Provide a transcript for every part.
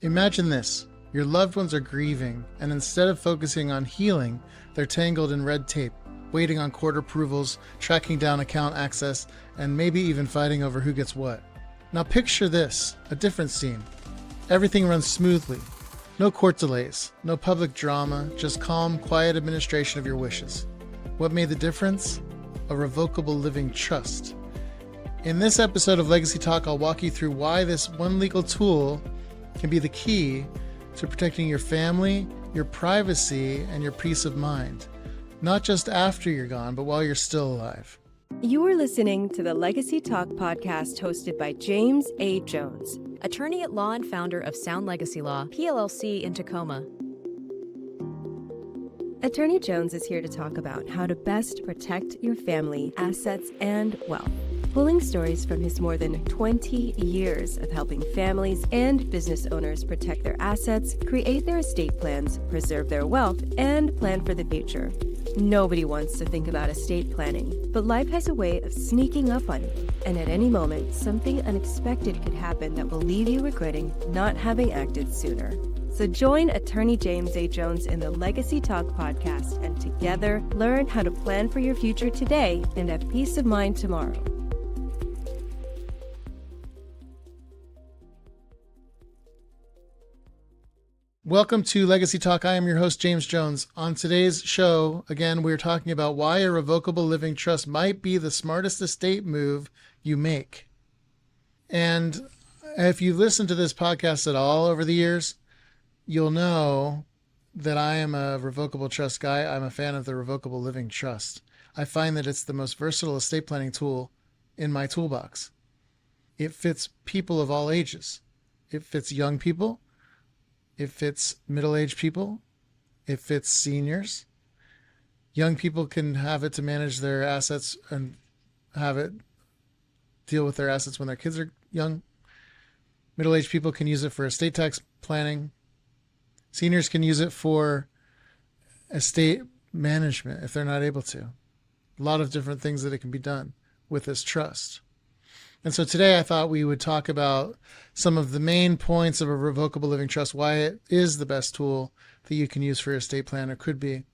Imagine this. Your loved ones are grieving, and instead of focusing on healing, they're tangled in red tape, waiting on court approvals, tracking down account access, and maybe even fighting over who gets what. Now picture this, a different scene. Everything runs smoothly. No court delays, no public drama, just calm, quiet administration of your wishes. What made the difference? A revocable living trust. In this episode of Legacy Talk, I'll walk you through why this one legal tool can be the key to protecting your family, your privacy, and your peace of mind. Not just after you're gone, but while you're still alive. You are listening to the Legacy Talk podcast hosted by James A. Jones, attorney at law and founder of Sound Legacy Law, PLLC in Tacoma. Attorney Jones is here to talk about how to best protect your family, assets, and wealth. Pulling stories from his more than 20 years of helping families and business owners protect their assets, create their estate plans, preserve their wealth, and plan for the future. Nobody wants to think about estate planning, but life has a way of sneaking up on you, and at any moment, something unexpected could happen that will leave you regretting not having acted sooner. So join Attorney James A. Jones in the Legacy Talk podcast, and together learn how to plan for your future today and have peace of mind tomorrow. Welcome to Legacy Talk. I am your host, James Jones. On today's show, again, we're talking about why a revocable living trust might be the smartest estate move you make. And if you've listened to this podcast at all over the years, you'll know that I am a revocable trust guy. I'm a fan of the revocable living trust. I find that it's the most versatile estate planning tool in my toolbox. It fits people of all ages. It fits young people. It fits middle-aged people. It fits seniors. Young people can have it to manage their assets and have it deal with their assets when their kids are young. Middle-aged people can use it for estate tax planning. Seniors can use it for estate management if they're not able to. A lot of different things that it can be done with this trust. And so today I thought we would talk about some of the main points of a revocable living trust, why it is the best tool that you can use for your estate plan, or could be,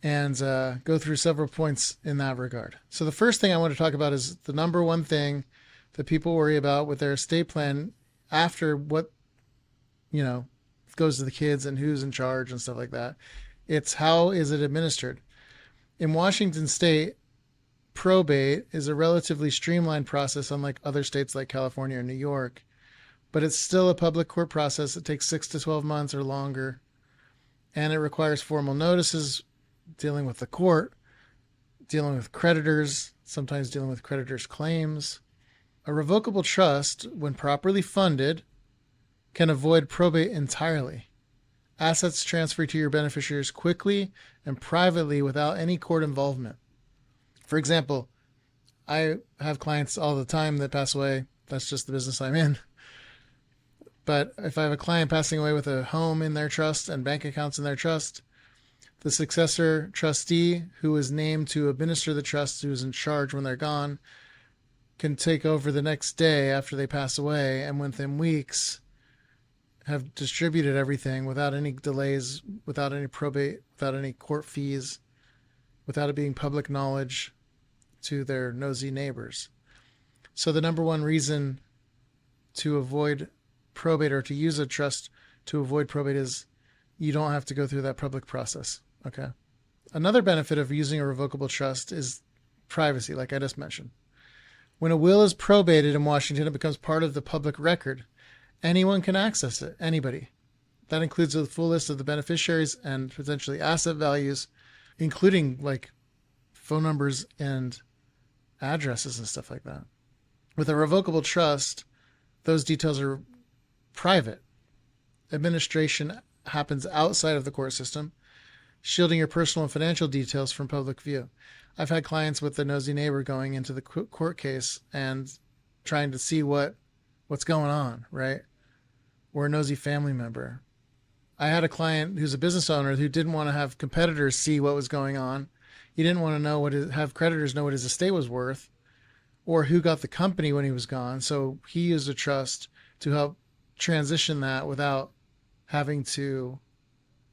and go through several points in that regard. So the first thing I want to talk about is the number one thing that people worry about with their estate plan after what, goes to the kids and who's in charge and stuff like that. It's how is it administered? In Washington State, probate is a relatively streamlined process, unlike other states like California or New York, but it's still a public court process. It takes 6 to 12 months or longer, and it requires formal notices, dealing with the court, dealing with creditors, sometimes dealing with creditors' claims. A revocable trust, when properly funded, can avoid probate entirely. Assets transfer to your beneficiaries quickly and privately without any court involvement. For example, I have clients all the time that pass away. That's just the business I'm in. But if I have a client passing away with a home in their trust and bank accounts in their trust, the successor trustee who is named to administer the trust, who's in charge when they're gone, can take over the next day after they pass away, and within weeks have distributed everything without any delays, without any probate, without any court fees, without it being public knowledge to their nosy neighbors. So the number one reason to avoid probate, or to use a trust to avoid probate, is you don't have to go through that public process. Okay. Another benefit of using a revocable trust is privacy, like I just mentioned. When a will is probated in Washington, it becomes part of the public record. Anyone can access it, anybody. That includes a full list of the beneficiaries and potentially asset values, including like phone numbers and addresses and stuff like that. With a revocable trust, those details are private. Administration happens outside of the court system, shielding your personal and financial details from public view. I've had clients with the nosy neighbor going into the court case and trying to see what's going on, right? Or a nosy family member. I had a client who's a business owner who didn't want to have competitors see what was going on. He didn't want to have creditors know what his estate was worth or who got the company when he was gone. So he used a trust to help transition that without having to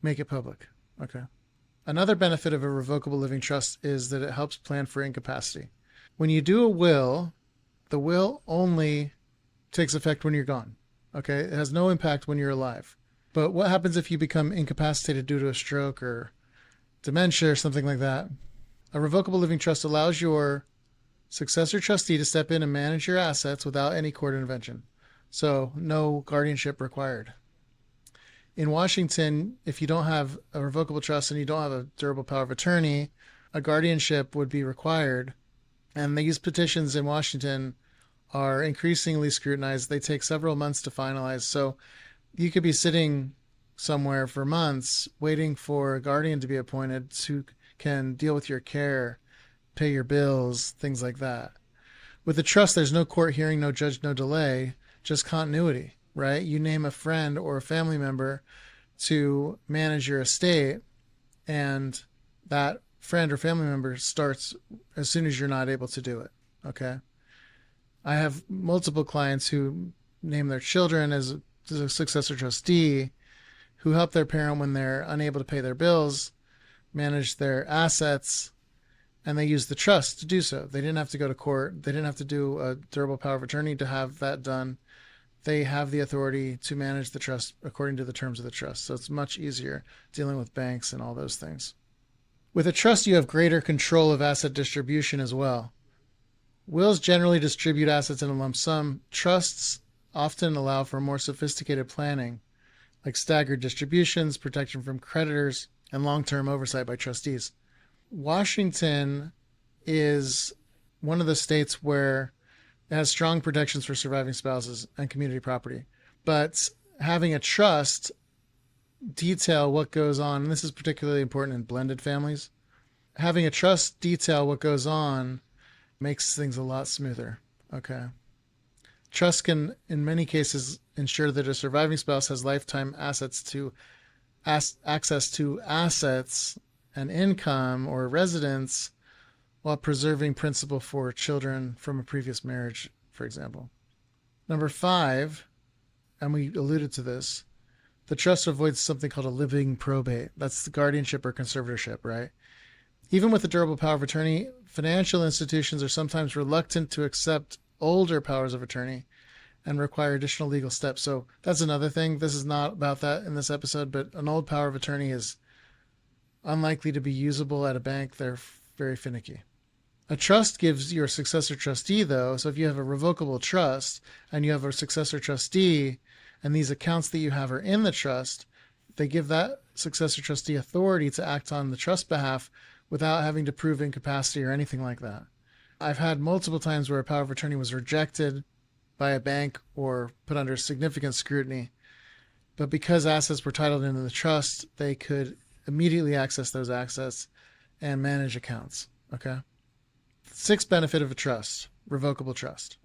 make it public. Okay. Another benefit of a revocable living trust is that it helps plan for incapacity. When you do a will, the will only takes effect when you're gone. Okay. It has no impact when you're alive. But what happens if you become incapacitated due to a stroke or dementia or something like that? A revocable living trust allows your successor trustee to step in and manage your assets without any court intervention. So no guardianship required. In Washington, if you don't have a revocable trust and you don't have a durable power of attorney, a guardianship would be required. And these petitions in Washington are increasingly scrutinized. They take several months to finalize. So you could be sitting somewhere for months waiting for a guardian to be appointed who can deal with your care, pay your bills, things like that. With a trust, there's no court hearing, no judge, no delay, just continuity, right? You name a friend or a family member to manage your estate, and that friend or family member starts as soon as you're not able to do it, okay? I have multiple clients who name their children as a successor trustee who help their parent when they're unable to pay their bills, manage their assets, and they use the trust to do so. They didn't have to go to court. They didn't have to do a durable power of attorney to have that done. They have the authority to manage the trust according to the terms of the trust. So it's much easier dealing with banks and all those things. With a trust, you have greater control of asset distribution as well. Wills generally distribute assets in a lump sum. Trusts often allow for more sophisticated planning, like staggered distributions, protection from creditors, and long-term oversight by trustees. Washington is one of the states where it has strong protections for surviving spouses and community property. But having a trust detail what goes on, and this is particularly important in blended families, having a trust detail what goes on makes things a lot smoother. Okay. Trust can, in many cases, ensure that a surviving spouse has lifetime access to assets and income or residence while preserving principal for children from a previous marriage, for example. Number 5, and we alluded to this, the trust avoids something called a living probate. That's the guardianship or conservatorship, right? Even with the durable power of attorney, financial institutions are sometimes reluctant to accept older powers of attorney and require additional legal steps. So that's another thing. This is not about that in this episode, but an old power of attorney is unlikely to be usable at a bank. They're very finicky. A trust gives your successor trustee, though, so if you have a revocable trust and you have a successor trustee and these accounts that you have are in the trust, they give that successor trustee authority to act on the trust behalf without having to prove incapacity or anything like that. I've had multiple times where a power of attorney was rejected by a bank or put under significant scrutiny, but because assets were titled into the trust, they could immediately access those assets and manage accounts. Okay. 6th benefit of a trust, revocable trust,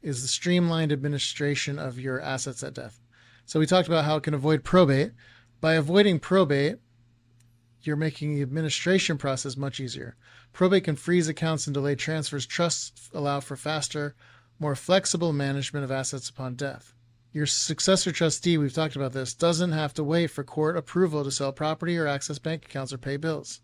is the streamlined administration of your assets at death. So we talked about how it can avoid probate. By avoiding probate, you're making the administration process much easier. Probate can freeze accounts and delay transfers. Trusts allow for faster, more flexible management of assets upon death. Your successor trustee, we've talked about this, doesn't have to wait for court approval to sell property or access bank accounts or pay bills.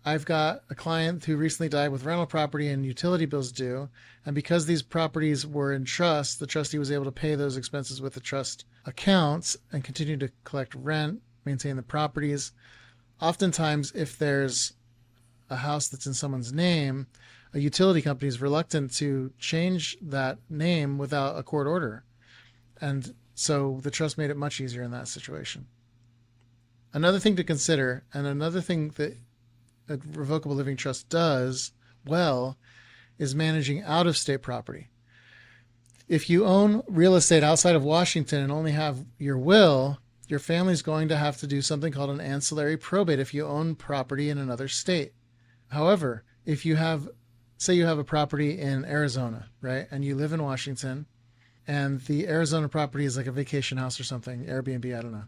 I've got a client who recently died with rental property and utility bills due, and because these properties were in trust, the trustee was able to pay those expenses with the trust accounts and continue to collect rent, maintain the properties. Oftentimes, if there's a house that's in someone's name, a utility company is reluctant to change that name without a court order. And so the trust made it much easier in that situation. Another thing to consider, and another thing that a revocable living trust does well, is managing out-of-state property. If you own real estate outside of Washington and only have your will, your family's going to have to do something called an ancillary probate if you own property in another state. However, if you have, say you have a property in Arizona, right, and you live in Washington, and the Arizona property is like a vacation house or something, Airbnb, I don't know.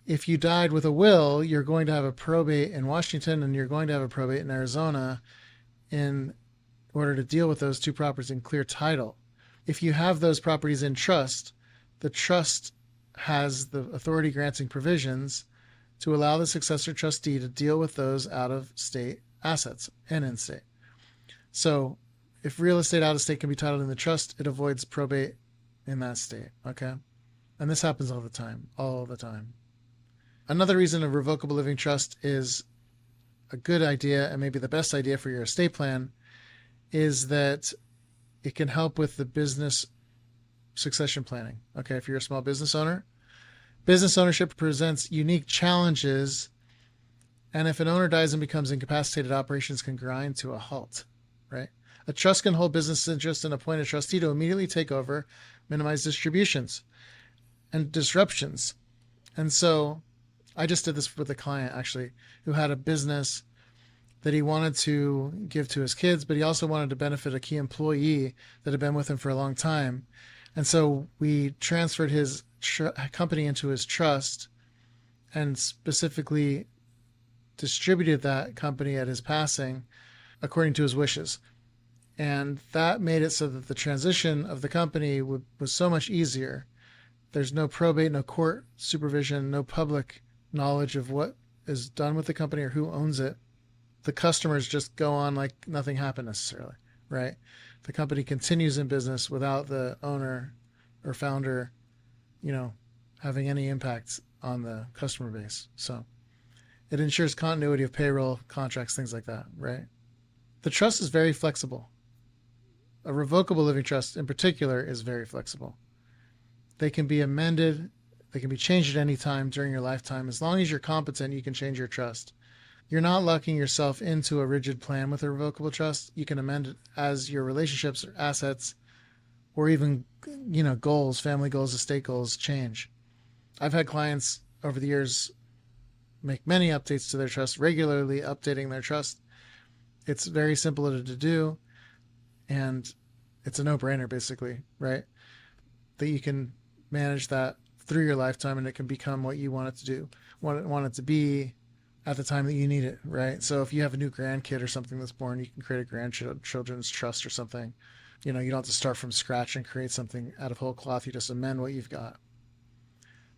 If you died with a will, you're going to have a probate in Washington and you're going to have a probate in Arizona in order to deal with those two properties and clear title. If you have those properties in trust, the trust has the authority granting provisions to allow the successor trustee to deal with those out-of-state assets and in-state. So if real estate out-of-state can be titled in the trust, it avoids probate in that state, okay? And this happens all the time, all the time. Another reason a revocable living trust is a good idea and maybe the best idea for your estate plan is that it can help with the business succession planning. Okay, if you're a small business owner, business ownership presents unique challenges, and if an owner dies and becomes incapacitated, operations can grind to a halt, right? A trust can hold business interest and appoint a trustee to immediately take over, minimize distributions and disruptions. And so I just did this with a client actually who had a business that he wanted to give to his kids, but he also wanted to benefit a key employee that had been with him for a long time. And so we transferred his company into his trust and specifically distributed that company at his passing according to his wishes. And that made it so that the transition of the company was so much easier. There's no probate, no court supervision, no public knowledge of what is done with the company or who owns it. The customers just go on like nothing happened necessarily, right? The company continues in business without the owner or founder, having any impact on the customer base. So it ensures continuity of payroll, contracts, things like that, right? The trust is very flexible. A revocable living trust in particular is very flexible. They can be amended. They can be changed at any time during your lifetime. As long as you're competent, you can change your trust. You're not locking yourself into a rigid plan with a revocable trust. You can amend it as your relationships or assets or even, goals, family goals, estate goals change. I've had clients over the years make many updates to their trust, regularly updating their trust. It's very simple to do, and it's a no-brainer basically, right? That you can manage that through your lifetime and it can become what you want it to do, want it to be at the time that you need it, right? So if you have a new grandkid or something that's born, you can create a grandchildren's trust or something. You don't have to start from scratch and create something out of whole cloth. You just amend what you've got.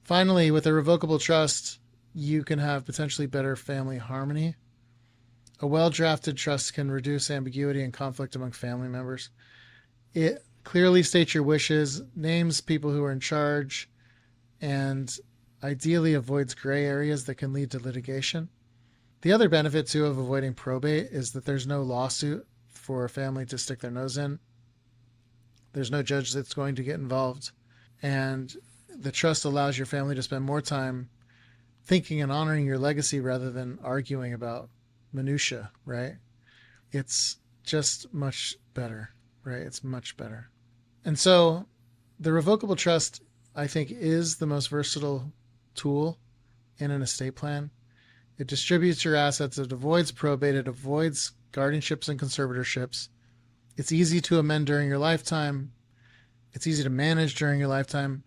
Finally, with a revocable trust, you can have potentially better family harmony. A well-drafted trust can reduce ambiguity and conflict among family members. It clearly states your wishes, names people who are in charge, and ideally avoids gray areas that can lead to litigation. The other benefit, too, of avoiding probate is that there's no lawsuit for a family to stick their nose in. There's no judge that's going to get involved. And the trust allows your family to spend more time thinking and honoring your legacy rather than arguing about minutia, right? It's just much better, right? It's much better. And so the revocable trust, I think, is the most versatile tool in an estate plan. It distributes your assets. It avoids probate. It avoids guardianships and conservatorships. It's easy to amend during your lifetime. It's easy to manage during your lifetime.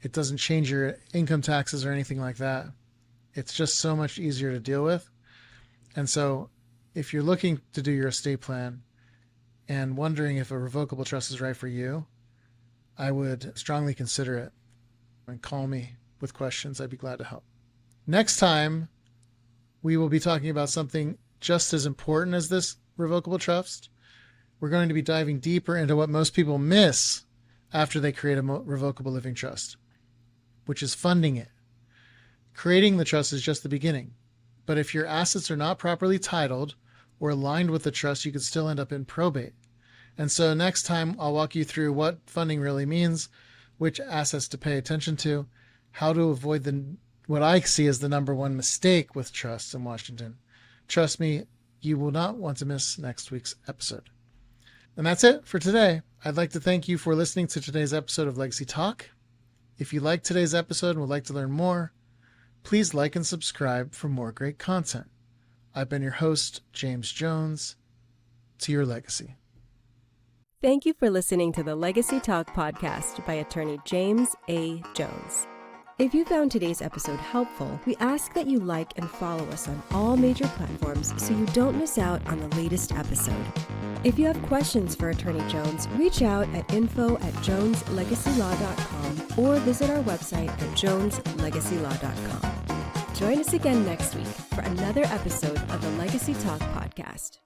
It doesn't change your income taxes or anything like that. It's just so much easier to deal with. And so if you're looking to do your estate plan and wondering if a revocable trust is right for you, I would strongly consider it and call me with questions. I'd be glad to help. Next time, we will be talking about something just as important as this revocable trust. We're going to be diving deeper into what most people miss after they create a revocable living trust, which is funding it. Creating the trust is just the beginning. But if your assets are not properly titled or aligned with the trust, you could still end up in probate. And so next time, I'll walk you through what funding really means, which assets to pay attention to, how to avoid what I see as the number one mistake with trusts in Washington. Trust me, you will not want to miss next week's episode. And that's it for today. I'd like to thank you for listening to today's episode of Legacy Talk. If you liked today's episode and would like to learn more, please like and subscribe for more great content. I've been your host, James Jones. To your legacy. Thank you for listening to the Legacy Talk podcast by attorney James A. Jones. If you found today's episode helpful, we ask that you like and follow us on all major platforms so you don't miss out on the latest episode. If you have questions for Attorney Jones, reach out at info@joneslegacylaw.com or visit our website at joneslegacylaw.com. Join us again next week for another episode of the Legacy Talk podcast.